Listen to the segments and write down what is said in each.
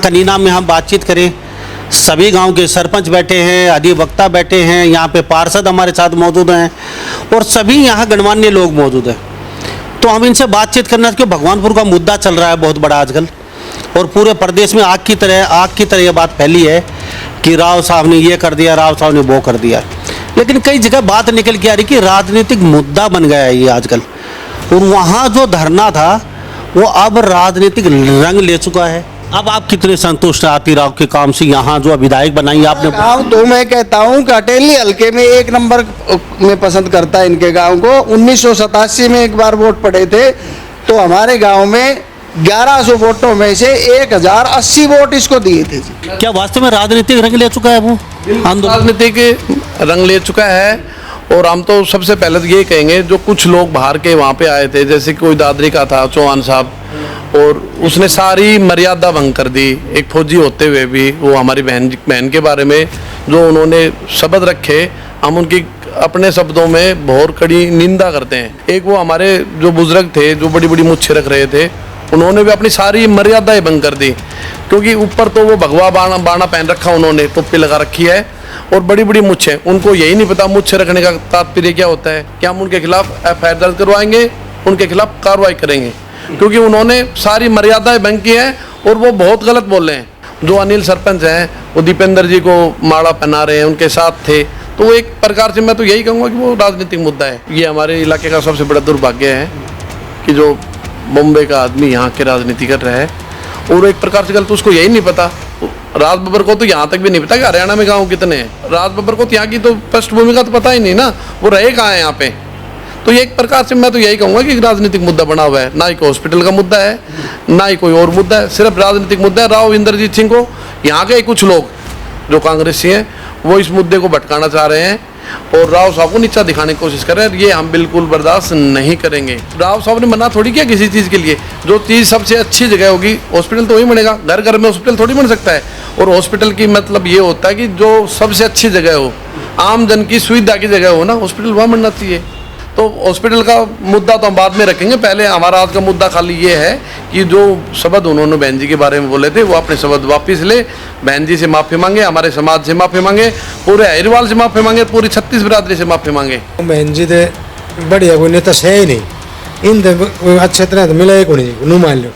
कनीना में हम बातचीत करें। सभी गांव के सरपंच बैठे हैं, अधिवक्ता बैठे हैं, यहाँ पे पार्षद हमारे साथ मौजूद हैं और सभी यहाँ गणमान्य लोग मौजूद हैं। तो हम इनसे बातचीत करना कि भगवानपुर का मुद्दा चल रहा है बहुत बड़ा आजकल, और पूरे प्रदेश में आग की तरह ये बात फैली है कि राव साहब ने ये कर दिया, राव साहब ने वो कर दिया। लेकिन कई जगह बात निकल के आ रही कि राजनीतिक मुद्दा बन गया है ये आजकल, और वहाँ जो धरना था वो अब राजनीतिक रंग ले चुका है। अब आप कितने संतुष्ट हैं आती राव के काम से? यहाँ जो विधायक बनाई आपने गाँव तो मैं कहता हूँ कटेली हल्के में 1 नंबर में पसंद करता है इनके गांव को। 1987 में एक बार वोट पड़े थे तो हमारे गांव में 1100 वोटों में से 1080 वोट इसको दिए थे जी। क्या वास्तव में राजनीतिक रंग ले चुका है वो आंदोलन? राजनीतिक रंग ले चुका है। और हम तो सबसे पहले तो ये कहेंगे, जो कुछ लोग बाहर के वहाँ पे आए थे, जैसे कोई दादरी का था चौहान साहब, और उसने सारी मर्यादा भंग कर दी। एक फौजी होते हुए भी वो हमारी बहन के बारे में जो उन्होंने शब्द रखे, हम उनकी अपने शब्दों में बहुत कड़ी निंदा करते हैं। एक वो हमारे जो बुजुर्ग थे जो बड़ी बड़ी मुच्छें रख रहे थे, उन्होंने भी अपनी सारी मर्यादाएं भंग कर दी, क्योंकि ऊपर तो वो भगवा बाणा पहन रखा, उन्होंने टोपी लगा रखी है और बड़ी बड़ी मुच्छें। उनको यही नहीं पता मुच्छें रखने का तात्पर्य क्या होता है। क्या हम उनके खिलाफ FIR दर्ज करवाएंगे, उनके खिलाफ कार्रवाई करेंगे, क्योंकि उन्होंने सारी मर्यादाएं भंग की है और वो बहुत गलत बोल रहे हैं। जो अनिल सरपंच हैं वो दीपेंद्र जी को माला पहना रहे हैं, उनके साथ थे। तो वो एक प्रकार से मैं तो यही कहूँगा कि वो राजनीतिक मुद्दा है। ये हमारे इलाके का सबसे बड़ा दुर्भाग्य है कि जो बॉम्बे का आदमी यहाँ के राजनीति कर रहा है, और एक प्रकार से गलत उसको यही नहीं पता। राज बब्बर को तो यहाँ तक भी नहीं पता कि हरियाणा में गाँव कितने हैं। राज बब्बर को तो यहाँ की तो पृष्ठभूमि का तो पता ही नहीं ना, वो रहे कहाँ है यहाँ पे। तो ये एक प्रकार से मैं तो यही कहूँगा कि राजनीतिक मुद्दा बना हुआ है। ना ही कोई हॉस्पिटल का मुद्दा है, ना ही कोई और मुद्दा है, सिर्फ राजनीतिक मुद्दा है। राव इंद्रजीत सिंह को यहाँ के कुछ लोग जो कांग्रेसी हैं वो इस मुद्दे को भटकाना चाह रहे हैं और राव साहब को नीचा दिखाने की कोशिश कर रहे हैं। ये हम बिल्कुल बर्दाश्त नहीं करेंगे। राव साहब ने मना थोड़ी किया किसी चीज़ के लिए। जो चीज़ सबसे अच्छी जगह होगी, हॉस्पिटल तो वही बनेगा। घर घर में हॉस्पिटल थोड़ी बन सकता है। और हॉस्पिटल की मतलब ये होता है कि जो सबसे अच्छी जगह हो, आम जन की सुविधा की जगह हो ना, हॉस्पिटल वहाँ बनना चाहिए। तो हॉस्पिटल का मुद्दा तो हम बाद में रखेंगे। पहले हमारा आज का मुद्दा खाली ये है कि जो शब्द उन्होंने बहन जी के बारे में बोले थे वो अपने शब्द वापस ले, बहन जी से माफ़ी मांगे, हमारे समाज से माफ़ी मांगे, पूरे अहिरवाल से माफ़ी मांगे, पूरी 36 बिरादरी से माफ़ी मांगे। बहन जी दे बढ़िया कोई नेता है ही नहीं, इन अच्छे तरह तो मिला को नहीं नू मान लो।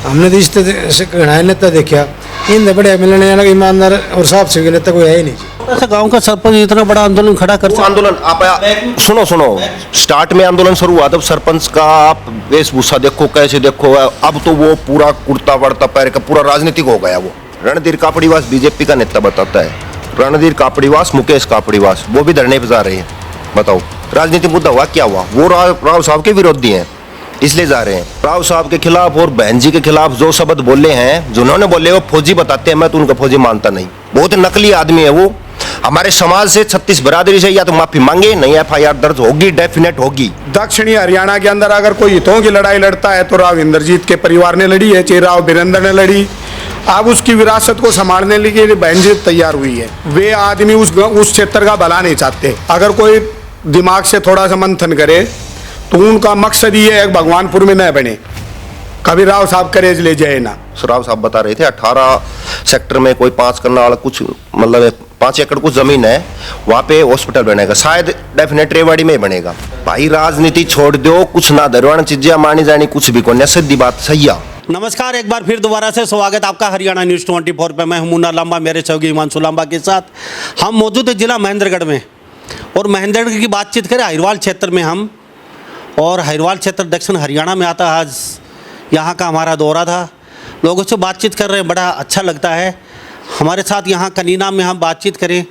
हमने तो इस नेता देखा, इन बढ़िया मिलने वाला ईमानदार और साफ सिविल नेता कोई है ही नहीं। ऐसा गांव का सरपंच इतना बड़ा आंदोलन खड़ा कर सकता? आंदोलन आप सुनो, स्टार्ट में आंदोलन शुरू हुआ तब सरपंच का आप वेशभूषा देखो, कैसे देखो, अब तो वो पूरा कुर्ता वड़ता पैर का पूरा राजनीतिक हो गया। वो रणधीर कापड़ीवास बीजेपी का नेता बताता है, रणधीर कापड़ीवास, मुकेश कापड़ीवास, वो भी धरने पे जा रहे हैं। बताओ राजनीतिक मुद्दा हुआ क्या हुआ? वो राव साहब के विरोधी हैं इसलिए जा रहे हैं। राव साहब के खिलाफ और बहन जी के खिलाफ जो शब्द बोले हैं, जिन्होंने बोले वो फौजी बताते हैं। मैं तो उनका फौजी मानता नहीं, बहुत नकली आदमी है वो। हमारे समाज से 36 बिरादरी से या तो माफी मांगे, नहीं FIR दर्ज होगी, डेफिनेट होगी। दक्षिणी हरियाणा के अंदर अगर कोई हितों की लड़ाई लड़ता है तो राव इंद्रजीत के परिवार ने लड़ी है, चाहे राव वीरेंद्र ने लड़ी। अब उसकी विरासत को संभालने के लिए बहन जी तैयार हुई है। वे आदमी उस क्षेत्र का भला नहीं चाहते। अगर कोई दिमाग से थोड़ा सा मंथन करे तो उनका मकसद ये है भगवानपुर में न बने, कभी राव साहब करेज ले जाए ना। राव साहब बता रहे थे 18 सेक्टर में कोई 5 करना वाला कुछ मतलब 5 एकड़ कुछ जमीन है, वहाँ पे हॉस्पिटल बनेगा, शायद डेफिनेट रेवाड़ी में बनेगा। भाई राजनीति छोड़ दो, कुछ ना दरवान चीजें मानी जानी कुछ भी को, सीधी बात सही है। नमस्कार, एक बार फिर दोबारा से स्वागत आपका हरियाणा न्यूज़ 24 पे। मैं हूं मुन्ना लांबा, मेरे सहयोगी हिमांशु लांबा के साथ हम मौजूद है जिला महेंद्रगढ़ में। और महेंद्रगढ़ की बातचीत करें अहिरवाल क्षेत्र में हम, और अहिरवाल क्षेत्र दक्षिण हरियाणा में आता है। आज यहाँ का हमारा दौरा था, लोगों से बातचीत कर रहे हैं, बड़ा अच्छा लगता है। हमारे साथ यहाँ कनीना में हम बातचीत करें।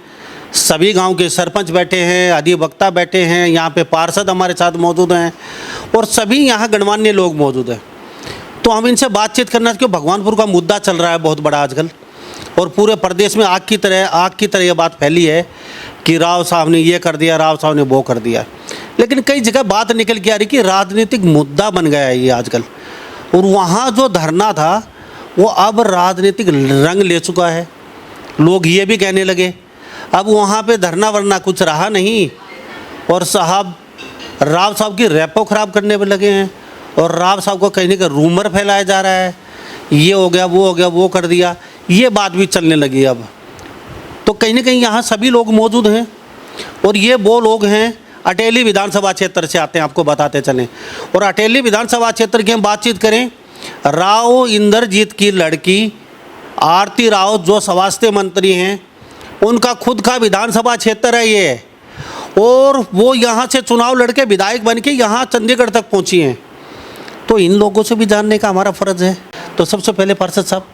सभी गांव के सरपंच बैठे हैं, अधिवक्ता बैठे हैं, यहाँ पे पार्षद हमारे साथ मौजूद हैं और सभी यहाँ गणमान्य लोग मौजूद हैं। तो हम इनसे बातचीत करना कि भगवानपुर का मुद्दा चल रहा है बहुत बड़ा आजकल, और पूरे प्रदेश में आग की तरह ये बात फैली है कि राव साहब ने ये कर दिया, राव साहब ने वो कर दिया। लेकिन कई जगह बात निकल के आ रही कि राजनीतिक मुद्दा बन गया है ये आजकल, और वहाँ जो धरना था वो अब राजनीतिक रंग ले चुका है। लोग ये भी कहने लगे अब वहाँ पे धरना वरना कुछ रहा नहीं, और साहब राव साहब की रैपो ख़राब करने पर लगे हैं, और राव साहब को कहने का रूमर फैलाया जा रहा है, ये हो गया, वो हो गया, वो कर दिया। ये बात भी चलने लगी अब। तो कहीं ना कहीं यहाँ सभी लोग मौजूद हैं और ये वो लोग हैं अटेली विधानसभा क्षेत्र से आते हैं, आपको बताते चलें। और अटेली विधानसभा क्षेत्र की हम बातचीत करें, राव इंद्रजीत की लड़की आरती राव जो स्वास्थ्य मंत्री हैं, उनका खुद का विधानसभा क्षेत्र है ये, और वो यहाँ से चुनाव लड़के विधायक बन के यहाँ चंडीगढ़ तक पहुँची हैं। तो इन लोगों से भी जानने का हमारा फ़र्ज़ है। तो सबसे पहले पार्षद साहब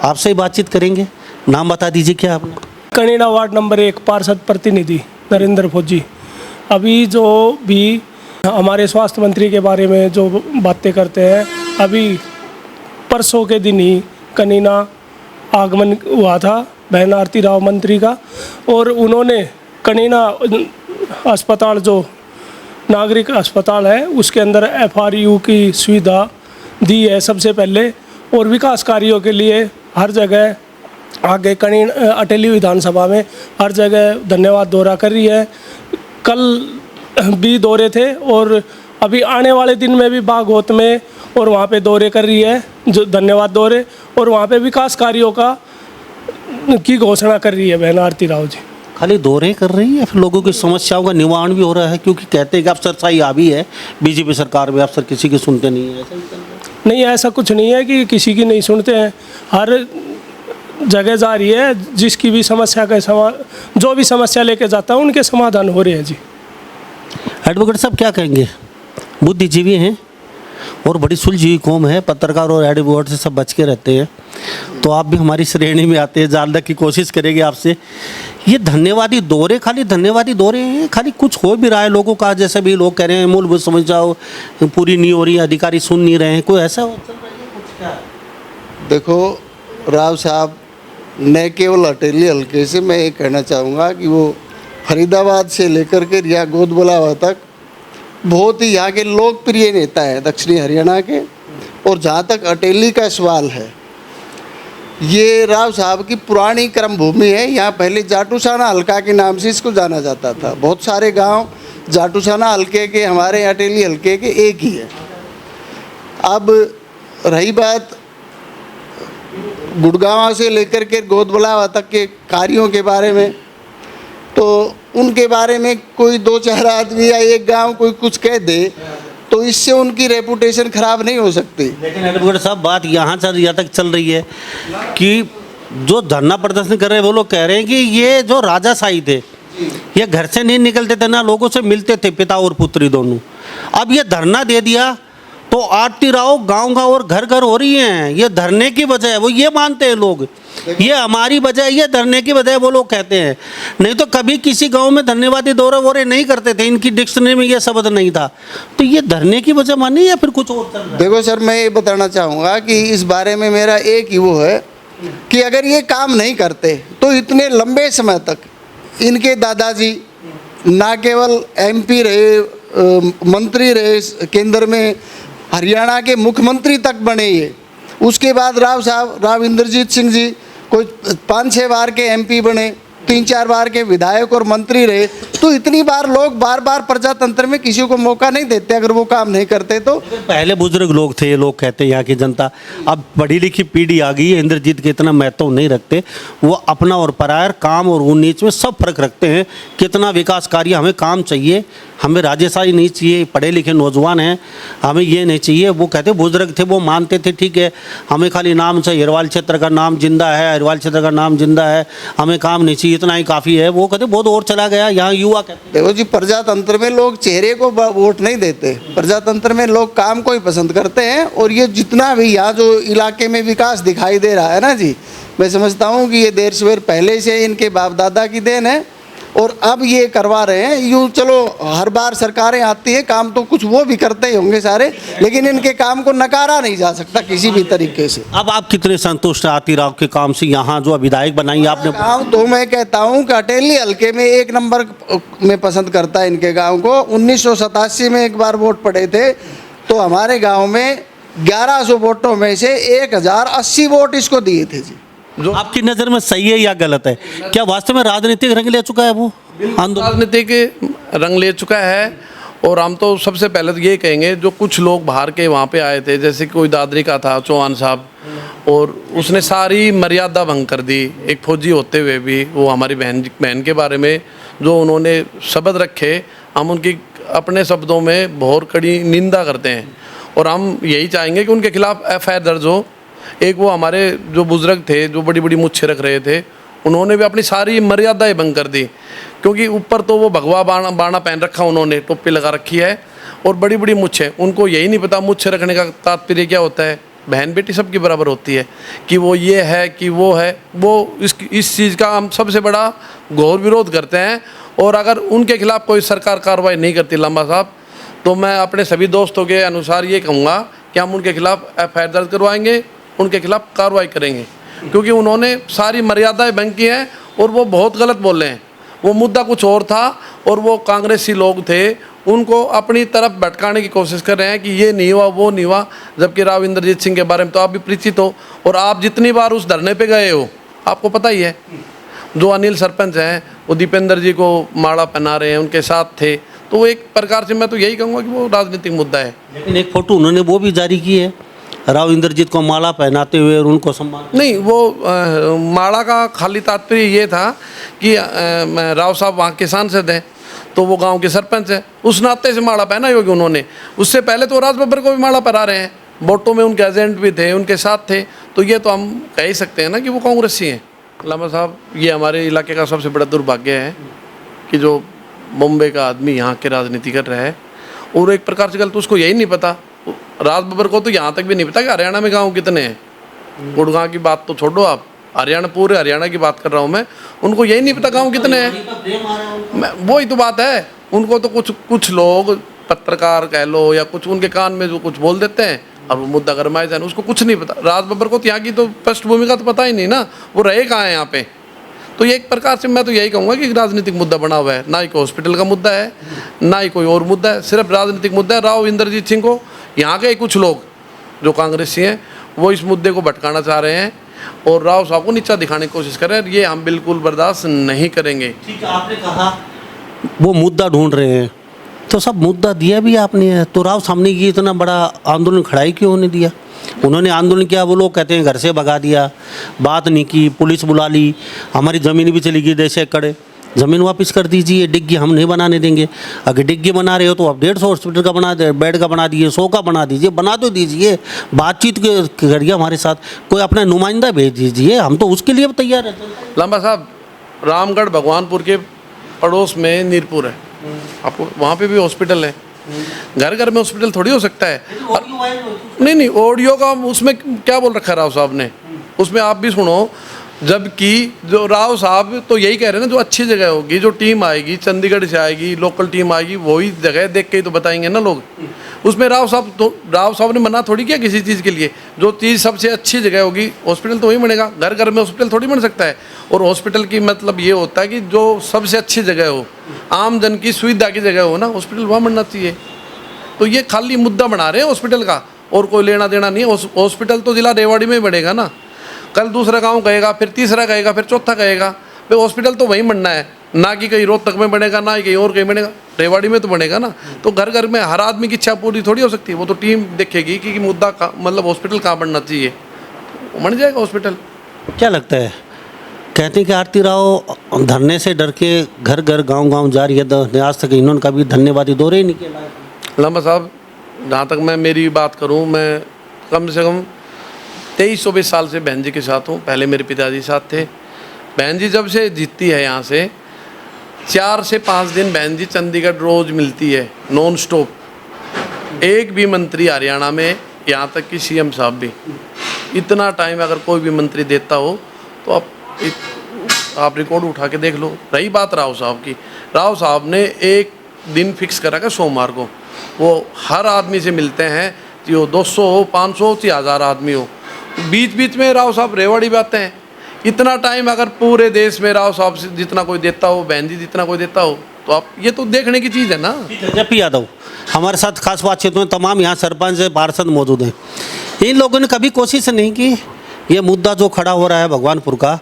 आपसे ही बातचीत करेंगे, नाम बता दीजिए क्या आपने। कनीना वार्ड नंबर 1 पार्षद प्रतिनिधि नरेंद्र फौजी। अभी जो भी हमारे स्वास्थ्य मंत्री के बारे में जो बातें करते हैं, अभी परसों के दिन ही कनीना आगमन हुआ था बहन आरती राव मंत्री का, और उन्होंने कनीना अस्पताल जो नागरिक अस्पताल है उसके अंदर FRU की सुविधा दी है सबसे पहले, और विकास कार्यों के लिए हर जगह आगे अटेली विधानसभा में हर जगह धन्यवाद दौरा कर रही है। कल भी दौरे थे और अभी आने वाले दिन में भी बागोत में और वहाँ पे दौरे कर रही है, जो धन्यवाद दौरे, और वहाँ पे विकास कार्यों की घोषणा कर रही है बहन आरती राव जी। खाली दौरे कर रही है, फिर लोगों की समस्याओं का निवारण भी हो रहा है? क्योंकि कहते हैं कि अफसरशाही आ भी है बीजेपी सरकार में, अफसर किसी की सुनते नहीं है, ऐसा ही चल रहा है? नहीं, ऐसा कुछ नहीं है कि किसी की नहीं सुनते हैं, हर जगह जा रही है, जिसकी भी समस्या का जो भी समस्या लेके जाता है उनके समाधान हो रहे हैं जी। एडवोकेट साहब क्या कहेंगे? बुद्धिजीवी हैं और बड़ी सुलझी हुई कौम है, पत्रकार और एडवोकेट से सब बच के रहते हैं, तो आप भी हमारी श्रेणी में आते हैं, जानने की कोशिश करेंगे आपसे। ये धन्यवादी दौरे खाली धन्यवादी दौरे हैं, खाली कुछ हो भी रहा है लोगों का, जैसे भी लोग कह रहे हैं मूलभूत समस्याओं पूरी नहीं हो रही, अधिकारी सुन नहीं रहे हैं, कोई ऐसा चल रहा है कुछ क्या? देखो राव साहब, न केवल अटेली हल्के से मैं ये कहना चाहूँगा कि वो फरीदाबाद से लेकर के रिया गोदबुलावा तक बहुत ही यहाँ के लोकप्रिय नेता है दक्षिणी हरियाणा के। और जहाँ तक अटेली का सवाल है, ये राव साहब की पुरानी कर्म भूमि है। यहाँ पहले जाटूसाना हल्का के नाम से इसको जाना जाता था। बहुत सारे गांव जाटूसाना हल्के के हमारे अटेली हल्के के एक ही है। अब रही बात गुड़गांव से लेकर के गोदबुलावा तक के कार्यों के बारे में, तो उनके बारे में कोई 2-4 आदमी या एक गांव कोई कुछ कह दे तो इससे उनकी रेपुटेशन खराब नहीं हो सकती। लेकिन एडवोकेट साहब बात यहाँ तक चल रही है कि जो धरना प्रदर्शन कर रहे हैं वो लोग कह रहे हैं कि ये जो राजाशाही थे, ये घर से नहीं निकलते थे ना, लोगों से मिलते थे, पिता और पुत्री दोनों। अब ये धरना दे दिया तो आरती राव गाँव और घर घर हो रही हैं, ये धरने की वजह है, वो ये मानते हैं लोग, ये हमारी वजह है, ये धरने की वजह है, वो लोग कहते हैं। नहीं तो कभी किसी गांव में धन्यवादी दौरे वोरे नहीं करते थे, इनकी डिक्शनरी में ये शब्द नहीं था। तो ये धरने की वजह मानी या फिर कुछ और चल रहा है? देखो सर, मैं ये बताना चाहूँगा कि इस बारे में मेरा एक ही वो है कि अगर ये काम नहीं करते तो इतने लंबे समय तक इनके दादाजी ना केवल MP रहे, मंत्री रहे, केंद्र में हरियाणा के मुख्यमंत्री तक बने ये। उसके बाद राव इंद्रजीत सिंह जी कोई 5-6 बार के MP बने, 3-4 बार के विधायक और मंत्री रहे। तो इतनी बार लोग बार प्रजातंत्र में किसी को मौका नहीं देते अगर वो काम नहीं करते तो। पहले बुजुर्ग लोग थे, ये लोग कहते हैं यहाँ की जनता। अब पढ़ी लिखी पीढ़ी आ गई है, इंद्रजीत के इतना महत्व नहीं रखते, वो अपना और पराया काम और ऊंच में सब फर्क रखते हैं। कितना विकास कार्य, हमें काम चाहिए, हमें राजेशाही नहीं चाहिए, पढ़े लिखे नौजवान हैं, हमें ये नहीं चाहिए। वो कहते बुजुर्ग थे, वो मानते थे ठीक है, हमें खाली नाम चाहिए, हिरवाल क्षेत्र का नाम जिंदा है, हिरवाल क्षेत्र का नाम जिंदा है, हमें काम नहीं चाहिए, इतना ही काफ़ी है। वो कहते बहुत और चला गया। यहाँ युवा कहते देखो जी, प्रजातंत्र में लोग चेहरे को वोट नहीं देते, प्रजातंत्र में लोग काम को ही पसंद करते हैं। और ये जितना भी यहाँ जो इलाके में विकास दिखाई दे रहा है ना जी, मैं समझता हूँ कि ये देर सवेर पहले से इनके बाप दादा की देन है और अब ये करवा रहे हैं। यूँ चलो हर बार सरकारें आती है, काम तो कुछ वो भी करते ही होंगे सारे, लेकिन इनके काम को नकारा नहीं जा सकता किसी भी तरीके से। अब आप कितने संतुष्ट हैं आरती राव के काम से? यहाँ जो विधायक बनाई आपने गाँव तो मैं कहता हूँ कि अटेली हल्के में 1 नंबर में पसंद करता है इनके गाँव को। 1987 में एक बार वोट पड़े थे तो हमारे गाँव में 1100 वोटों में से 1080 वोट इसको दिए थे जी। जो आपकी नज़र में सही है या गलत है? क्या वास्तव में राजनीतिक रंग ले चुका है वो आंदोलन? राजनीतिक रंग ले चुका है और हम तो सबसे पहले तो ये कहेंगे, जो कुछ लोग बाहर के वहाँ पे आए थे, जैसे कोई दादरी का था चौहान साहब, और उसने सारी मर्यादा भंग कर दी। एक फौजी होते हुए भी वो हमारी बहन के बारे में जो उन्होंने शब्द रखे, हम उनकी अपने शब्दों में बहुत कड़ी निंदा करते हैं। और हम यही चाहेंगे कि उनके खिलाफ FIR दर्ज हो। एक वो हमारे जो बुजुर्ग थे, जो बड़ी बड़ी मुच्छें रख रहे थे, उन्होंने भी अपनी सारी मर्यादाएं भंग कर दी, क्योंकि ऊपर तो वो भगवा बाणा पहन रखा, उन्होंने टोपी लगा रखी है और बड़ी बड़ी मुच्छें। उनको यही नहीं पता मुच्छें रखने का तात्पर्य क्या होता है। बहन बेटी सबकी बराबर होती है, कि वो ये है कि वो है, वो इस चीज़ का हम सबसे बड़ा घोर विरोध करते हैं। और अगर उनके खिलाफ कोई सरकार कार्रवाई नहीं करती लांबा साहब, तो मैं अपने सभी दोस्तों के अनुसार ये कहूँगा कि हम उनके खिलाफ FIR दर्ज करवाएंगे, उनके खिलाफ कार्रवाई करेंगे, क्योंकि उन्होंने सारी मर्यादाएं भंग की हैं और वो बहुत गलत बोल रहे हैं। वो मुद्दा कुछ और था और वो कांग्रेसी लोग थे, उनको अपनी तरफ भटकाने की कोशिश कर रहे हैं कि ये नहीं हुआ, वो नहीं हुआ, जबकि राव इंद्रजीत सिंह के बारे में तो आप भी परिचित हो और आप जितनी बार उस धरने पे गए हो आपको पता ही है। जो अनिल सरपंच हैं वो दीपेंद्र जी को माला पहना रहे हैं, उनके साथ थे, तो वो एक प्रकार से मैं तो यही कहूँगा कि वो राजनीतिक मुद्दा है। लेकिन एक फोटो उन्होंने वो भी जारी की है राव इंद्रजीत को माला पहनाते हुए और उनको सम्मान। नहीं, वो माला का खाली तात्पर्य ये था कि राव साहब वहाँ के सांसद हैं, तो वो गांव के सरपंच हैं, उस नाते से माला पहना होगी उन्होंने। उससे पहले तो राज बब्बर को भी माला पहना रहे हैं, वोटों में उनके एजेंट भी थे, उनके साथ थे, तो ये तो हम कह ही सकते हैं ना कि वो कांग्रेसी हैं। लामा साहब, ये हमारे इलाके का सबसे बड़ा दुर्भाग्य है कि जो बॉम्बे का आदमी यहाँ के राजनीति कर रहा है, और एक प्रकार से गलत उसको यही नहीं पता, राज बब्बर को तो यहाँ तक भी नहीं पता कि हरियाणा में गाँव कितने हैं। गुड़गांव की बात तो छोड़ो आप, हरियाणा, पूरे हरियाणा की बात कर रहा हूँ मैं, उनको यही नहीं पता गाँव कितने हैं। वही तो बात है, उनको तो कुछ लोग पत्रकार कह लो या कुछ उनके कान में जो कुछ बोल देते हैं और वो मुद्दा गरमाए जाए, उसको कुछ नहीं पता। राज बब्बर को यहाँ की तो पृष्ठभूमि का तो पता ही नहीं ना, वो रहे कहाँ है यहाँ पे। तो ये एक प्रकार से मैं तो यही कहूँगा कि राजनीतिक मुद्दा बना हुआ है, ना ही कोई हॉस्पिटल का मुद्दा है, ना ही कोई और मुद्दा है, सिर्फ राजनीतिक मुद्दा है। राव इंद्रजीत सिंह को यहाँ के कुछ लोग जो कांग्रेसी हैं वो इस मुद्दे को भटकाना चाह रहे हैं और राव साहब को नीचा दिखाने की कोशिश कर रहे हैं, ये हम बिल्कुल बर्दाश्त नहीं करेंगे। ठीक है, आपने कहा वो मुद्दा ढूंढ रहे हैं, तो सब मुद्दा दिया भी आपने, तो राव सामने ये इतना बड़ा आंदोलन खड़ा ही क्यों होने दिया? उन्होंने आंदोलन किया, वो लोग कहते हैं घर से भगा दिया, बात नहीं की, पुलिस बुला ली, हमारी ज़मीन भी चली गई 10 एकड़, ज़मीन वापस कर दीजिए, डिग्गी हम नहीं बनाने देंगे। अगर डिग्गी बना रहे हो तो आप 150 हॉस्पिटल का बना दे, बेड का बना दीजिए, 100 का बना दीजिए, बना तो दीजिए, बातचीत करिए हमारे साथ, कोई अपना नुमाइंदा भेज दीजिए, हम तो उसके लिए तैयार हैं। लांबा साहब, रामगढ़ भगवानपुर के पड़ोस में नीरपुर है, आपको वहाँ पे भी हॉस्पिटल है, घर घर में हॉस्पिटल थोड़ी हो सकता है। नहीं, ऑडियो का उसमें क्या बोल रखा है राव साहब ने, उसमें आप भी सुनो। जबकि जो राव साहब तो यही कह रहे हैं ना, जो अच्छी जगह होगी, जो टीम आएगी चंडीगढ़ से आएगी, लोकल टीम आएगी, वही जगह देख के ही तो बताएंगे ना लोग। उसमें राव साहब ने मना थोड़ी किया किसी चीज़ के लिए, जो चीज़ सबसे अच्छी जगह होगी हॉस्पिटल तो वही बनेगा, घर घर में हॉस्पिटल थोड़ी बन सकता है। और हॉस्पिटल की मतलब ये होता है कि जो सबसे अच्छी जगह हो, आम जन की सुविधा की जगह हो ना, हॉस्पिटल वहाँ बनना चाहिए। तो ये खाली मुद्दा बना रहे हैं हॉस्पिटल का, और कोई लेना देना नहीं है। हॉस्पिटल तो जिला रेवाड़ी में बनेगा ना, कल दूसरा गांव कहेगा, फिर तीसरा कहेगा, फिर चौथा कहेगा, भाई हॉस्पिटल तो वहीं बनना है, ना कि कहीं रोहतक में बनेगा, ना ही कहीं और कहीं बनेगा, रेवाड़ी में तो बनेगा ना। तो घर घर में हर आदमी की इच्छा पूरी थोड़ी हो सकती है, वो तो टीम देखेगी कि मुद्दा का मतलब हॉस्पिटल कहाँ बनना चाहिए, बन जाएगा हॉस्पिटल। क्या लगता है, कहते हैं कि आरती राव धरने से डर के घर घर गांव गांव जा रही है, आज तक इन्होंने कभी धन्यवादी दौरे ही नहीं किया। लांबा साहब, जहाँ तक मैं मेरी बात करूँ, मैं कम से कम 23-24 साल से बहन जी के साथ हूँ। पहले मेरे पिताजी साथ थे। बहन जी जब से जीतती है यहाँ से 4 से 5 दिन बहन जी चंडीगढ़ रोज़ मिलती है नॉन स्टॉप। एक भी मंत्री हरियाणा में, यहाँ तक कि CM साहब भी, इतना टाइम अगर कोई भी मंत्री देता हो तो आप रिकॉर्ड उठा के देख लो। रही बात राव साहब की, राव साहब ने एक दिन फिक्स करा कि सोमवार को वो हर आदमी से मिलते हैं, जो 200 हो, 500 हो, 1000 आदमी हो। बीच बीच में राव साहब रेवाड़ी भी आते हैं। इतना टाइम अगर पूरे देश में राव साहब से जितना कोई देता हो, बहन जी जितना कोई देता हो, तो आप ये तो देखने की चीज़ है ना। जेपी यादव हमारे साथ खास बातचीत में तमाम यहाँ सरपंच पार्षद मौजूद हैं। इन लोगों ने कभी कोशिश नहीं की ये मुद्दा जो खड़ा हो रहा है भगवानपुर का,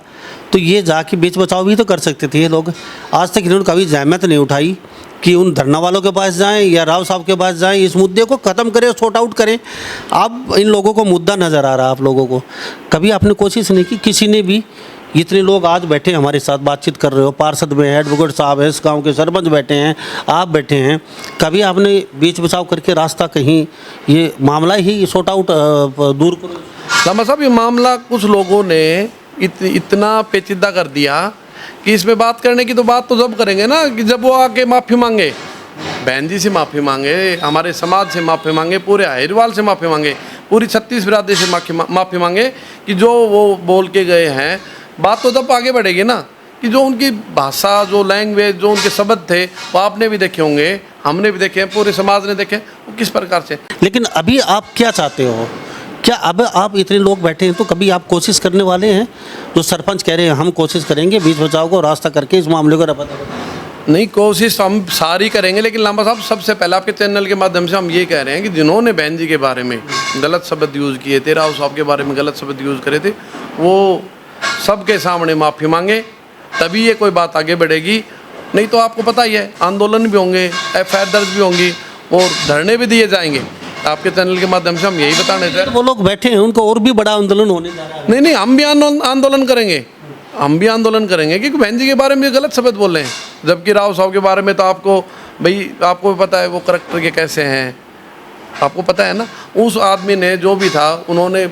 तो ये जाके बीच बचाव भी तो कर सकते थे ये लोग। आज तक इन्होंने कभी जहमत नहीं उठाई कि उन धरना वालों के पास जाएं या राव साहब के पास जाएं, इस मुद्दे को ख़त्म करें, सॉर्ट आउट करें। अब इन लोगों को मुद्दा नज़र आ रहा है आप लोगों को, कभी आपने कोशिश नहीं की, किसी ने भी? इतने लोग आज बैठे हमारे साथ बातचीत कर रहे हो, पार्षद में एडवोकेट साहब है, इस गांव के सरपंच बैठे हैं, आप बैठे हैं, कभी आपने बीच बचाव करके रास्ता कहीं ये मामला ही सॉर्ट आउट दूर करो? लामा साहब, ये मामला कुछ लोगों ने इतना पेचीदा कर दिया कि इसमें बात करने की तो बात तो जब करेंगे ना कि जब वो आके माफ़ी मांगे, बहन जी से माफ़ी मांगे, हमारे समाज से माफ़ी मांगे, पूरे अहिरवाल से माफ़ी मांगे, पूरी 36 बिरादरी से माफ़ी मांगे कि जो वो बोल के गए हैं, बात तो तब आगे बढ़ेगी ना कि जो उनकी भाषा, जो लैंग्वेज, जो उनके शब्द थे वो आपने भी देखे होंगे, हमने भी देखे हैं, पूरे समाज ने देखे, वो किस प्रकार से। लेकिन अभी आप क्या चाहते हो? क्या अब आप इतने लोग बैठे हैं तो कभी आप कोशिश करने वाले हैं? जो सरपंच कह रहे हैं हम कोशिश करेंगे बीच बचाव को रास्ता करके इस मामले को रफा नहीं, कोशिश हम सारी करेंगे, लेकिन लामा साहब सबसे पहले आपके चैनल के माध्यम से हम ये कह रहे हैं कि जिन्होंने बहन जी के बारे में गलत शब्द यूज़ किए थे, राव साहब के बारे में गलत शब्द यूज़ करे थे, वो सबके सामने माफ़ी मांगे, तभी ये कोई बात आगे बढ़ेगी। नहीं तो आपको पता ही है, आंदोलन भी होंगे, FIR दर्ज भी होंगी और धरने भी दिए जाएंगे। आपके चैनल के माध्यम से हम यही बताने थे। वो लोग बैठे हैं, उनको और भी बड़ा आंदोलन होने जा रहा है। नहीं, हम भी आंदोलन करेंगे, हम भी आंदोलन करेंगे, क्योंकि बहन जी के बारे में गलत शब्द बोल रहे हैं, जबकि राव साहब के बारे में तो आपको भी पता है वो करैक्टर के कैसे हैं, आपको पता है ना। उस आदमी ने जो भी था, उन्होंने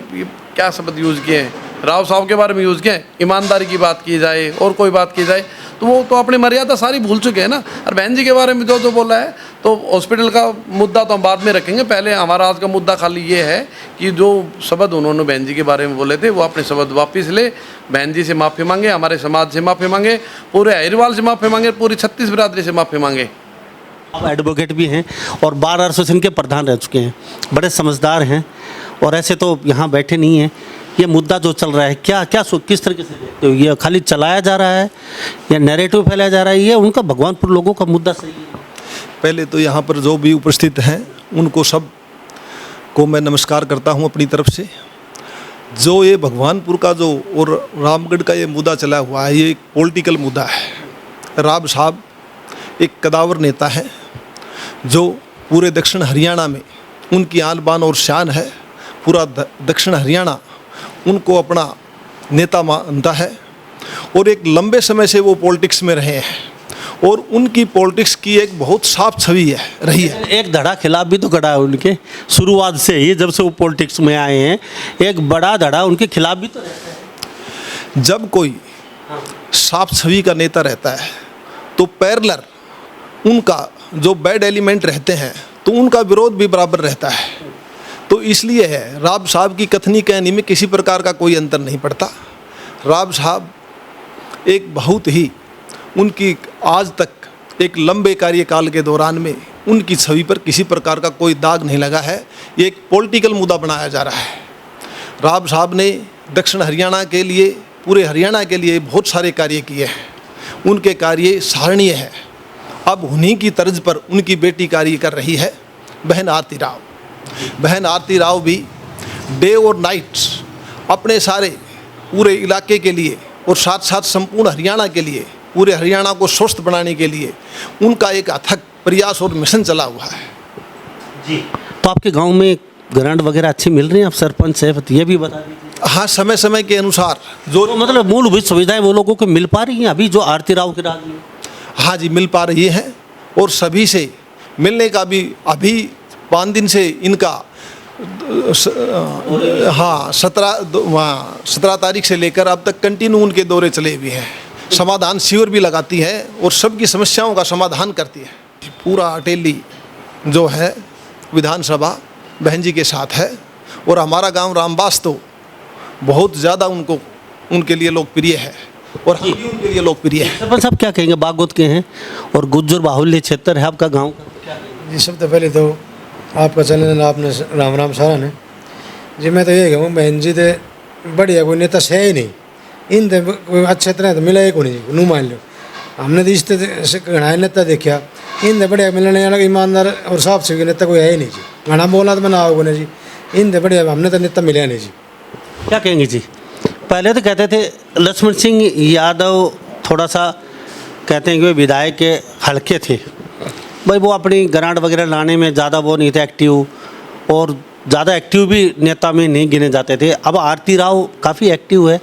क्या शब्द यूज़ किए हैं, राव साहब के बारे में यूज़ किए हैं, ईमानदारी की बात की जाए और कोई बात की जाए तो वो तो अपनी मर्यादा सारी भूल चुके हैं ना। और बहन जी के बारे में जो बोला है, तो हॉस्पिटल का मुद्दा तो हम बाद में रखेंगे, पहले हमारा आज का मुद्दा खाली ये है कि जो शब्द उन्होंने बहन जी के बारे में बोले थे वो अपने शब्द वापस ले, बहन जी से माफ़ी मांगे, हमारे समाज से माफ़ी मांगे, पूरे अहिरवाल से माफ़ी मांगे, पूरी 36 बिरादरी से माफ़ी मांगे। आप एडवोकेट भी हैं और बार एसोसिएशन के प्रधान रह चुके हैं, बड़े समझदार हैं और ऐसे तो यहाँ बैठे नहीं हैं। ये मुद्दा जो चल रहा है क्या किस तरीके से देखते हो? ये खाली चलाया जा रहा है या नैरेटिव फैलाया जा रहा है? ये उनका भगवानपुर लोगों का मुद्दा सही है? पहले तो यहाँ पर जो भी उपस्थित हैं उनको सब को मैं नमस्कार करता हूँ अपनी तरफ से। जो ये भगवानपुर का जो और रामगढ़ का ये मुद्दा चला हुआ है, ये एक पॉलिटिकल मुद्दा है। राव साहब एक कदावर नेता है जो पूरे दक्षिण हरियाणा में उनकी आन बान और शान है। पूरा दक्षिण हरियाणा उनको अपना नेता मानता है और एक लंबे समय से वो पॉलिटिक्स में रहे हैं और उनकी पॉलिटिक्स की एक बहुत साफ छवि रही है। एक धड़ा खिलाफ भी तो खड़ा है उनके, शुरुआत से ही जब से वो पॉलिटिक्स में आए हैं एक बड़ा धड़ा उनके खिलाफ भी तो रहता है। जब कोई साफ छवि का नेता रहता है तो पैरेलल उनका जो बैड एलिमेंट रहते हैं तो उनका विरोध भी बराबर रहता है। तो इसलिए है राव साहब की कथनी कहनी में किसी प्रकार का कोई अंतर नहीं पड़ता। राव साहब एक बहुत ही उनकी आज तक एक लंबे कार्यकाल के दौरान में उनकी छवि पर किसी प्रकार का कोई दाग नहीं लगा है। ये एक पॉलिटिकल मुद्दा बनाया जा रहा है। राव साहब ने दक्षिण हरियाणा के लिए, पूरे हरियाणा के लिए बहुत सारे कार्य किए हैं। उनके कार्य सराहनीय है। अब उन्हीं की तर्ज पर उनकी बेटी कार्य कर रही है, बहन आरती राव। बहन आरती राव भी डे और नाइट अपने सारे पूरे इलाके के लिए और साथ साथ संपूर्ण हरियाणा के लिए, पूरे हरियाणा को स्वस्थ बनाने के लिए उनका एक अथक प्रयास और मिशन चला हुआ है। जी, तो आपके गांव में ग्रांट वगैरह अच्छी मिल रही हैं? आप सरपंच है तो ये भी बता दीजिए। हाँ, समय समय के अनुसार जो तो मतलब मूलभूत सुविधाएं वो लोगों को मिल पा रही हैं अभी जो आरती राव के राज में? हाँ जी, मिल पा रही है और सभी से मिलने का भी अभी 5 दिन से इनका हाँ 17 तारीख से लेकर अब तक कंटिन्यू उनके दौरे चले हुए हैं। समाधान शिविर भी लगाती है और सबकी समस्याओं का समाधान करती है। पूरा अटेली जो है विधानसभा बहन जी के साथ है और हमारा गांव रामबास तो बहुत ज़्यादा उनके लिए लोकप्रिय है और हम भी उनके लिए लोकप्रिय है। सरपंच साहब क्या कहेंगे? बागोत के हैं और गुज्जर बाहुल्य क्षेत्र है आपका गाँव का। जी, सबसे पहले तो आपका चैनल आपने राम राम सारा ने जी, मैं तो ये कहूँ बहन जी तो बढ़िया कोई नेता है ही नहीं। इन तो अच्छे तरह तो मिला ही को नहीं जी, नू मान लो हमने तो इस घना नेता देखा, इन तो बढ़िया मिलने अलग ईमानदार और साफ से नेता कोई है ही नहीं जी। घना बोला तो मैं ना आओगे जी, इन तो बढ़िया हमने तो नेता मिला नहीं जी। क्या कहेंगे जी? पहले तो कहते थे लक्ष्मण सिंह यादव थोड़ा सा कहते हैं कि वे विधायक के हल्के थे, भाई वो अपनी ग्रांट वगैरह लाने में ज़्यादा वो नहीं थे एक्टिव, और ज़्यादा एक्टिव भी नेता में नहीं गिने जाते थे। अब आरती राव काफ़ी एक्टिव है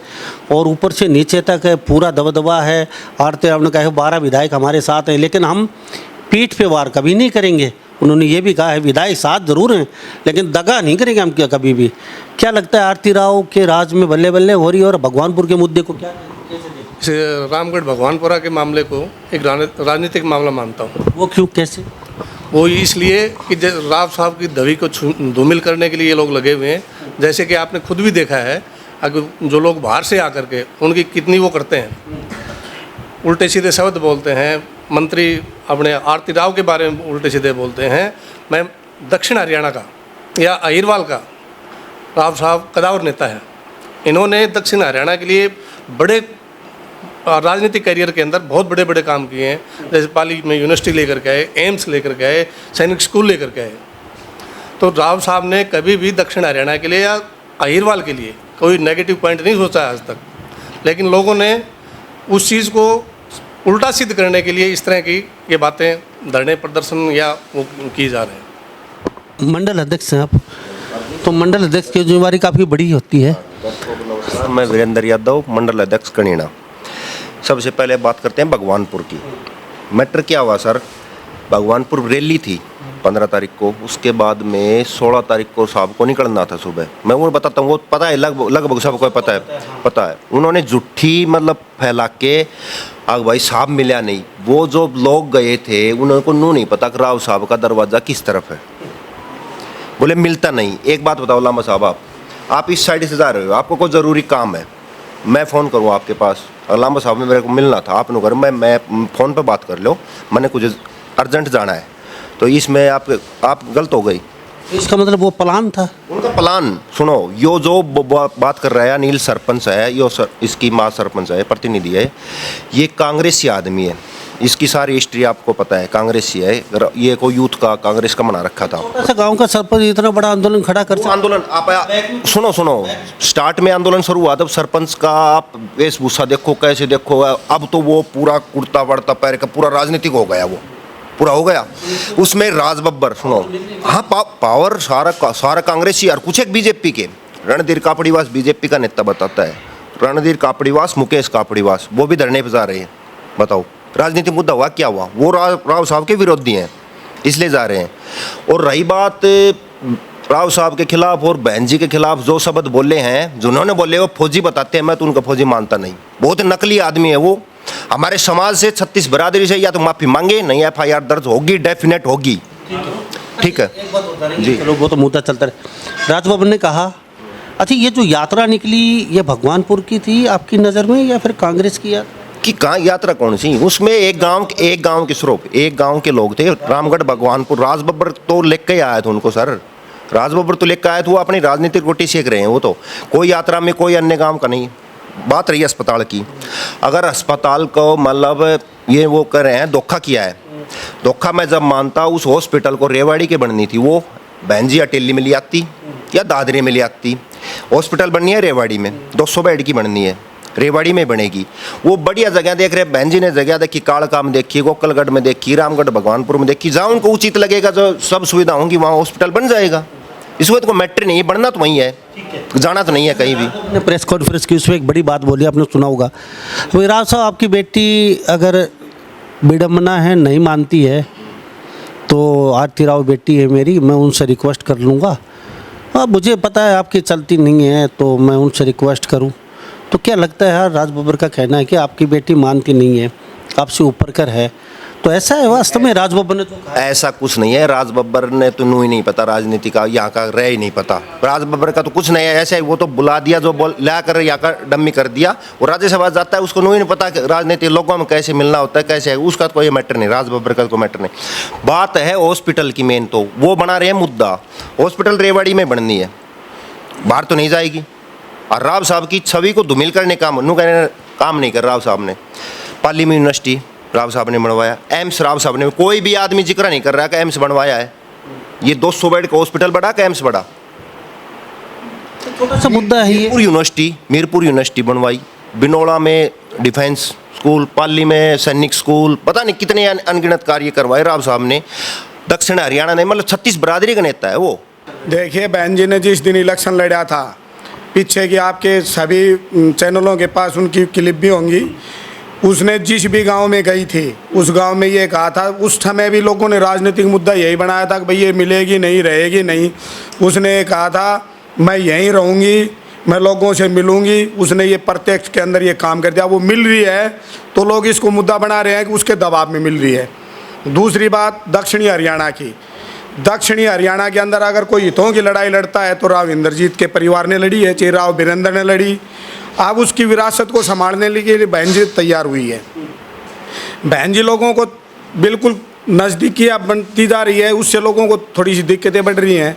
और ऊपर से नीचे तक है, पूरा दबदबा है। आरती राव ने कहा है 12 विधायक हमारे साथ हैं, लेकिन हम पीठ पे वार कभी नहीं करेंगे। उन्होंने ये भी कहा है विधायक साथ ज़रूर हैं लेकिन दगा नहीं करेंगे हम कभी भी। क्या लगता है आरती राव के राज में बल्ले बल्ले हो रही है? और भगवानपुर के मुद्दे को क्या इस रामगढ़ भगवानपुरा के मामले को एक राजनीतिक मामला मानता हूँ। वो क्यों, कैसे? वो इसलिए कि राव साहब की दवी को धूमिल करने के लिए ये लोग लगे हुए हैं। जैसे कि आपने खुद भी देखा है, अगर जो लोग बाहर से आकर के उनकी कितनी वो करते हैं, उल्टे सीधे शब्द बोलते हैं। मंत्री अपने आरती राव के बारे में उल्टे सीधे बोलते हैं। मैं दक्षिण हरियाणा का या अहिरवाल का, राव साहब कदावर नेता है। इन्होंने दक्षिण हरियाणा के लिए बड़े राजनीतिक करियर के अंदर बहुत बड़े बड़े काम किए हैं। जैसे पाली में यूनिवर्सिटी लेकर के आए, एम्स लेकर के आए, सैनिक स्कूल लेकर के आए। तो राव साहब ने कभी भी दक्षिण हरियाणा के लिए या अहिरवाल के लिए कोई नेगेटिव पॉइंट नहीं सोचा आज तक। लेकिन लोगों ने उस चीज़ को उल्टा सिद्ध करने के लिए इस तरह की ये बातें, धरने प्रदर्शन या वो की जा रहे हैं। मंडल अध्यक्ष हैं आप, तो मंडल अध्यक्ष की जिम्मेवारी काफ़ी बड़ी होती है। मैं वीरेंद्र यादव, मंडल अध्यक्ष कणीना। सबसे पहले बात करते हैं भगवानपुर की। मैटर क्या हुआ सर, भगवानपुर रैली थी 15 तारीख को, उसके बाद में 16 तारीख को साहब को निकलना था सुबह। मैं वो बताता हूँ, वो पता है, लगभग सबको पता है। उन्होंने झूठी मतलब फैला के भाई साहब मिला नहीं। वो जो लोग गए थे उनको नहीं पता कि राव साहब का दरवाज़ा किस तरफ है। बोले मिलता नहीं। एक बात बताओ लामा साहब, आप इस साइड से जा रहे हो, आपको कोई ज़रूरी काम है, मैं फ़ोन करूँ आपके पास, और लामा साहब में मेरे को मिलना था, आपने कहा मैं फ़ोन पे बात कर लो, मैंने कुछ अर्जेंट जाना है, तो इसमें आप गलत हो गई। इसका मतलब वो प्लान था उनका प्लान। सुनो, यो जो बात कर रहा है अनिल सरपंच है, यो इसकी माँ सरपंच है, प्रतिनिधि है, ये कांग्रेसी आदमी है। इसकी सारी हिस्ट्री आपको पता है, कांग्रेसी है। ये को यूथ का कांग्रेस का बना रखा था। ऐसा गांव का सरपंच इतना बड़ा आंदोलन खड़ा कर सकता? आंदोलन आप सुनो, स्टार्ट में आंदोलन शुरू हुआ तब सरपंच का आप वेशभूषा देखो, कैसे देखो, अब तो वो पूरा कुर्ता पड़ता पैर का पूरा राजनीतिक हो गया, वो पूरा हो गया। उसमें राज बब्बर, सुनो, हाँ पावर सारा कांग्रेसी और कुछ एक बीजेपी के। रणधीर कापड़ीवास बीजेपी का नेता बताता है, रणधीर कापड़ीवास, मुकेश कापड़ीवास, वो भी धरने पर जा रहे हैं। बताओ राजनीतिक मुद्दा हुआ क्या हुआ? वो राव साहब के विरोधी हैं इसलिए जा रहे हैं। और रही बात राव साहब के खिलाफ और बहन जी के खिलाफ जो शब्द बोले हैं, जिन्होंने बोले वो फौजी बताते हैं, मैं तो उनका फौजी मानता नहीं। बहुत नकली आदमी है वो। हमारे समाज से 36 बरादरी से या तो माफ़ी मांगे, नहीं FIR दर्ज होगी, डेफिनेट होगी। ठीक है जी, चलो वो तो मुद्दा चलता रहे। राजबब्बर ने कहा, अच्छा ये जो यात्रा निकली ये भगवानपुर की थी आपकी नज़र में या फिर कांग्रेस की यात्रा? कि कहाँ यात्रा कौन सी? उसमें एक गांव के स्वरूप एक गांव के लोग थे, रामगढ़ भगवानपुर। राजबब्बर तो लेके आया था उनको सर, राजबब्बर तो लेकर आए थे, वो अपनी राजनीतिक रोटी सेक रहे हैं। वो तो कोई यात्रा में कोई अन्य गांव का नहीं। बात रही अस्पताल की, अगर अस्पताल को मतलब ये वो कर रहे हैं, धोखा किया है। धोखा मैं जब मानता, उस हॉस्पिटल को रेवाड़ी की बननी थी, वो बहन जी अटेली में ले आती या दादरी में ले आती। हॉस्पिटल बननी है रेवाड़ी में, 200 बेड की बननी है, रेवाड़ी में बनेगी। वो बढ़िया जगह देख रहे, बहन जी ने जगह देखी, काड़का में देखी, गोकलगढ़ में देखी, रामगढ़ भगवानपुर में देखी, जहाँ उनको उचित लगेगा, जो सब सुविधा होंगी वहाँ हॉस्पिटल बन जाएगा। इस वक्त को मैटर नहीं, बढ़ना तो वहीं है, जाना तो नहीं है कहीं भी। आपने प्रेस कॉन्फ्रेंस की उसमें एक बड़ी बात बोली, आपने सुना होगा। राव साहब आपकी बेटी अगर विडम्बना है नहीं मानती है तो आरती राव बेटी है मेरी, मैं उनसे रिक्वेस्ट कर लूँगा। हाँ मुझे पता है आपकी चलती नहीं है तो मैं उनसे रिक्वेस्ट करूँ। तो क्या लगता है यार, राजबब्बर का कहना है कि आपकी बेटी मानती नहीं है, आपसे ऊपर कर है, तो ऐसा है वास्तव में? राजबब्बर ने तो कहा ऐसा कुछ नहीं है। राजबब्बर ने तो नू ही नहीं पता राजनीति का, यहाँ का रह ही नहीं पता। राजबब्बर का तो कुछ नहीं है, ऐसा ही वो तो बुला दिया, जो बोल ला कर यहाँ का डम्मी कर दिया। वो राज्यसभा जाता है, उसको नू ही नहीं पता कि राजनीति लोगों में कैसे मिलना होता है, कैसे है, उसका तो कोई मैटर नहीं। राजबब्बर का कोई मैटर नहीं। बात है हॉस्पिटल की, मेन तो वो बना रहे हैं मुद्दा। हॉस्पिटल रेवाड़ी में बननी है, बाहर तो नहीं जाएगी। और राव साहब की छवि को धूमिल करने का काम नहीं कर राव साहब ने। पाली में यूनिवर्सिटी राव साहब ने बनवाया, एम्स राव साहब ने, कोई भी आदमी जिक्र नहीं कर रहा कि एम्स बनवाया है। ये 200 बेड का हॉस्पिटल बड़ा कि एम्स बड़ा? छोटा सा मुद्दा है ये। मीरपुर यूनिवर्सिटी बनवाई, बिनोड़ा में डिफेंस स्कूल, पाली में सैनिक स्कूल, पता नहीं कितने अनगिनत कार्य करवाए राव साहब ने। दक्षिण हरियाणा ने, मतलब 36 बरादरी का नेता है वो। देखिए बहन जी ने जिस दिन इलेक्शन लड़ा था, पीछे की आपके सभी चैनलों के पास उनकी क्लिप भी होंगी, उसने जिस भी गांव में गई थी उस गांव में ये कहा था, उस समय भी लोगों ने राजनीतिक मुद्दा यही बनाया था कि भाई ये मिलेगी नहीं, रहेगी नहीं। उसने कहा था मैं यहीं रहूँगी, मैं लोगों से मिलूंगी। उसने ये प्रत्यक्ष के अंदर ये काम कर दिया। वो मिल रही है तो लोग इसको मुद्दा बना रहे हैं कि उसके दबाव में मिल रही है। दूसरी बात दक्षिणी हरियाणा की, दक्षिणी हरियाणा के अंदर अगर कोई हितों की लड़ाई लड़ता है तो राव इंद्रजीत के परिवार ने लड़ी है, चाहे राव वीरेंद्र ने लड़ी। अब उसकी विरासत को संभालने के लिए बहन जी तैयार हुई है। बहन जी लोगों को बिल्कुल नज़दीकी अब बनती जा रही है, उससे लोगों को थोड़ी सी दिक्कतें बढ़ रही हैं।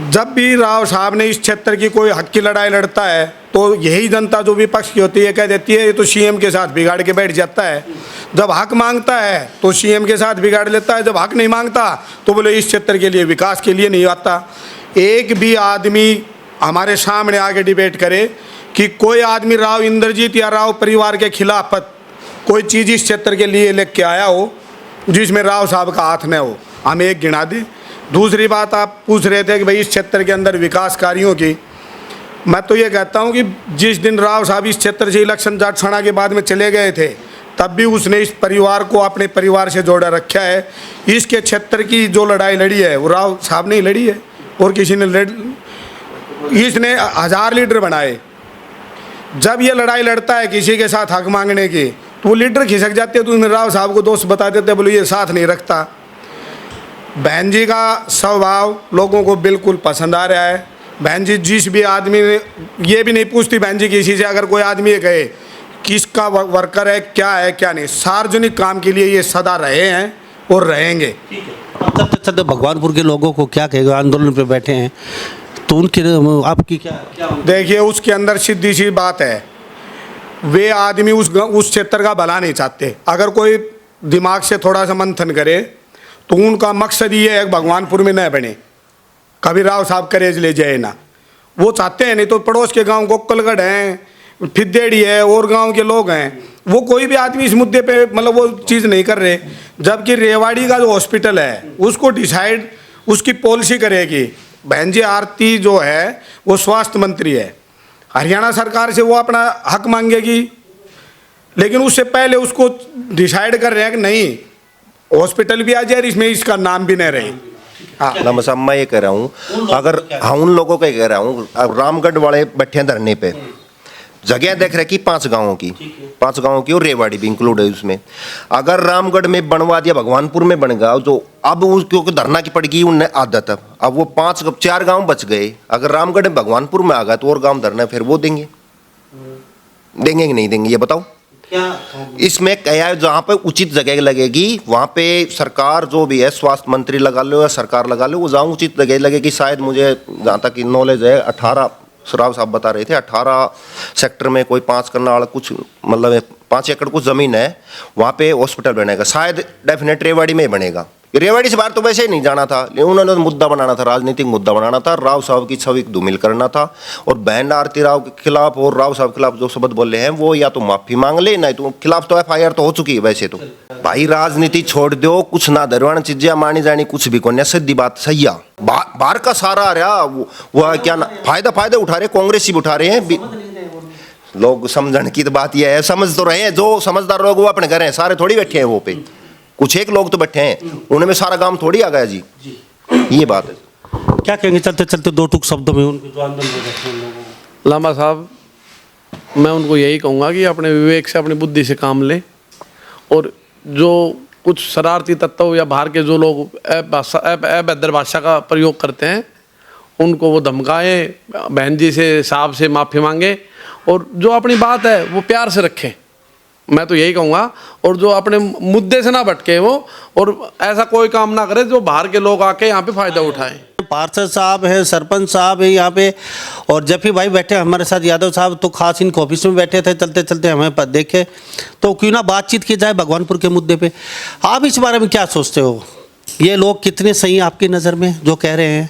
जब भी राव साहब ने इस क्षेत्र की कोई हक की लड़ाई लड़ता है तो यही जनता जो विपक्ष की होती है कह देती है ये तो सीएम के साथ बिगाड़ के बैठ जाता है। जब हक मांगता है तो सीएम के साथ बिगाड़ लेता है, जब हक नहीं मांगता तो बोले इस क्षेत्र के लिए, विकास के लिए नहीं आता। एक भी आदमी हमारे सामने आके डिबेट करे कि कोई आदमी राव इंद्रजीत या राव परिवार के खिलाफ कोई चीज़ इस क्षेत्र के लिए लेके आया हो जिसमें राव साहब का हाथ न हो, हमें एक गिना दें। दूसरी बात आप पूछ रहे थे कि भाई इस क्षेत्र के अंदर विकास कार्यों की, मैं तो ये कहता हूँ कि जिस दिन राव साहब इस क्षेत्र से इलेक्शन जाटछाड़ा के बाद में चले गए थे तब भी उसने इस परिवार को अपने परिवार से जोड़ा रखा है। इसके क्षेत्र की जो लड़ाई लड़ी है वो राव साहब ने ही लड़ी है और किसी ने इसने 1000 लीडर बनाए। जब ये लड़ाई लड़ता है किसी के साथ हक मांगने की तो वो लीडर खिसक जाते हैं, तो उसने राव साहब को दोस्त बता देते, बोले ये साथ नहीं रखता। बहन जी का स्वभाव लोगों को बिल्कुल पसंद आ रहा है। बहन जी जिस भी आदमी ने, ये भी नहीं पूछती बहन जी किसी से, अगर कोई आदमी ये कहे किसका वर्कर है क्या नहीं, सार्वजनिक काम के लिए ये सदा रहे हैं और रहेंगे। चलते चलते भगवानपुर के लोगों को क्या कहेगा, आंदोलन पे बैठे हैं तो उनकी आपकी क्या देखिए उसके अंदर सीधी सी बात है, वे आदमी उस क्षेत्र का भला नहीं चाहते। अगर कोई दिमाग से थोड़ा सा मंथन करे तो उनका मकसद ये है भगवानपुर में न बने, कभी राव साहब करेज ले जाए ना, वो चाहते हैं। नहीं तो पड़ोस के गांव गोकलगढ़ हैं, फिदेड़ी है और गांव के लोग हैं, वो कोई भी आदमी इस मुद्दे पे मतलब वो चीज़ नहीं कर रहे। जबकि रेवाड़ी का जो हॉस्पिटल है उसको डिसाइड उसकी पॉलिसी करेगी बहन जी आरती जो है वो स्वास्थ्य मंत्री है, हरियाणा सरकार से वो अपना हक मांगेगी, लेकिन उससे पहले उसको डिसाइड कर रहे हैं कि नहीं हॉस्पिटल भी आ जाए इसमें इसका नाम भी नहीं रहे। हाँ नमस्कार, मैं ये कह रहा हूँ, अगर हाँ उन लोगों का कह रहा हूँ, अब रामगढ़ वाले बैठे हैं धरने पे, जगह देख रहे कि 5 गांवों की, 5 गांवों की और रेवाड़ी भी इंक्लूड है उसमें। अगर रामगढ़ में बनवा दिया, भगवानपुर में बन गया, जो अब क्योंकि धरना की पड़गी उन्हें आदत, अब वो 4 गांव बच गए। अगर रामगढ़ में भगवानपुर में आ गया तो और गांव धरना फिर वो देंगे कि नहीं देंगे, ये बताओ। इसमें क्या है, जहाँ पे उचित जगह लगेगी वहाँ पे सरकार जो भी है, स्वास्थ्य मंत्री लगा लो या सरकार लगा लो, वो जहाँ उचित जगह लगेगी। शायद मुझे जहाँ तक नॉलेज है 18 राव साहब बता रहे थे 18 सेक्टर में कोई 5 कनाल कुछ मतलब 5 एकड़ कुछ ज़मीन है, वहाँ पे हॉस्पिटल बनेगा। शायद डेफिनेट रेवाड़ी में बनेगा। रेवाड़ी से बाहर तो वैसे ही नहीं जाना था, लेकिन उन्होंने मुद्दा बनाना था, राजनीतिक मुद्दा बनाना था, राव साहब की छवि धूमिल करना था। और बहन आरती राव के खिलाफ और राव साहब के खिलाफ जो शब्द बोले हैं वो या तो माफ़ी मांग ले, नहीं तो खिलाफ तो FIR तो हो चुकी है। वैसे तो भाई राजनीति छोड़ दो, कुछ ना दरवान चीजें मानी जानी कुछ भी को, सीधी बात सही है। बाहर का सारा आ रहा वो क्या ना फायदा उठा रहे, कांग्रेस ही उठा रहे हैं लोग। समझने की तो बात यह है, समझ तो रहे हैं, जो समझदार लोग वो अपने घर हैं, सारे थोड़ी बैठे हैं वो पे, कुछ एक लोग तो बैठे हैं, उनमें सारा गांव थोड़ी आ गया जी, ये बात है। क्या कहेंगे चलते चलते 2 टूक शब्दों में उनके जो आंदोलन में बैठे हैं लोगों? लांबा साहब, मैं उनको यही कहूँगा कि अपने विवेक से अपनी बुद्धि से काम लें, और जो कुछ शरारती तत्व या बाहर के जो लोग अभद्र भाषा का प्रयोग करते हैं उनको वो धमकाएं, बहन जी से साहब से माफ़ी मांगे, और जो अपनी बात है वो प्यार से रखें, मैं तो यही कहूँगा। और जो अपने मुद्दे से ना भटके वो, और ऐसा कोई काम ना करे जो बाहर के लोग आके यहाँ पे फ़ायदा उठाएं। पार्षद साहब है, सरपंच साहब है यहाँ पे, और जफी भाई बैठे हमारे साथ, यादव साहब तो खास इनके ऑफिस में बैठे थे, चलते चलते हमें देखे, तो क्यों ना बातचीत की जाए भगवानपुर के मुद्दे पे। आप इस बारे में क्या सोचते हो, ये लोग कितने सही हैं आपकी नज़र में जो कह रहे हैं,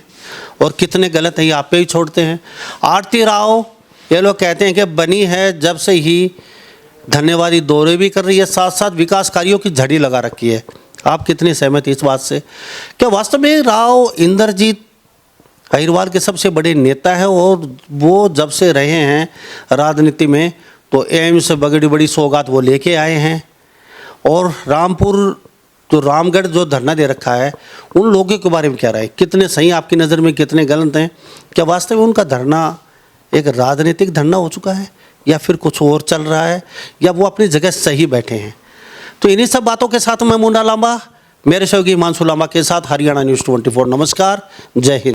और कितने गलत है, ये आप पे ही छोड़ते हैं? आरती राव ये लोग कहते हैं कि बनी है जब से ही धन्यवादी दौरे भी कर रही है, साथ साथ विकास कार्यों की झड़ी लगा रखी है। आप कितनी सहमत इस बात से? क्या वास्तव में राव इंद्रजीत अहिरवाल के सबसे बड़े नेता है और वो जब से रहे हैं राजनीति में तो एम्स बड़ी बड़ी सौगात वो लेके आए हैं, और रामपुर जो रामगढ़ जो धरना दे रखा है उन लोगों के बारे में क्या राय, कितने सही आपकी नज़र में, कितने गलत हैं? क्या वास्तव में उनका धरना एक राजनीतिक धरना हो चुका है या फिर कुछ और चल रहा है, या वो अपनी जगह सही बैठे हैं? तो इन्हीं सब बातों के साथ मैं मुन्ना लांबा, मेरे सहयोगी हिमांशु लांबा के साथ हरियाणा न्यूज़ 24। नमस्कार, जय हिंद।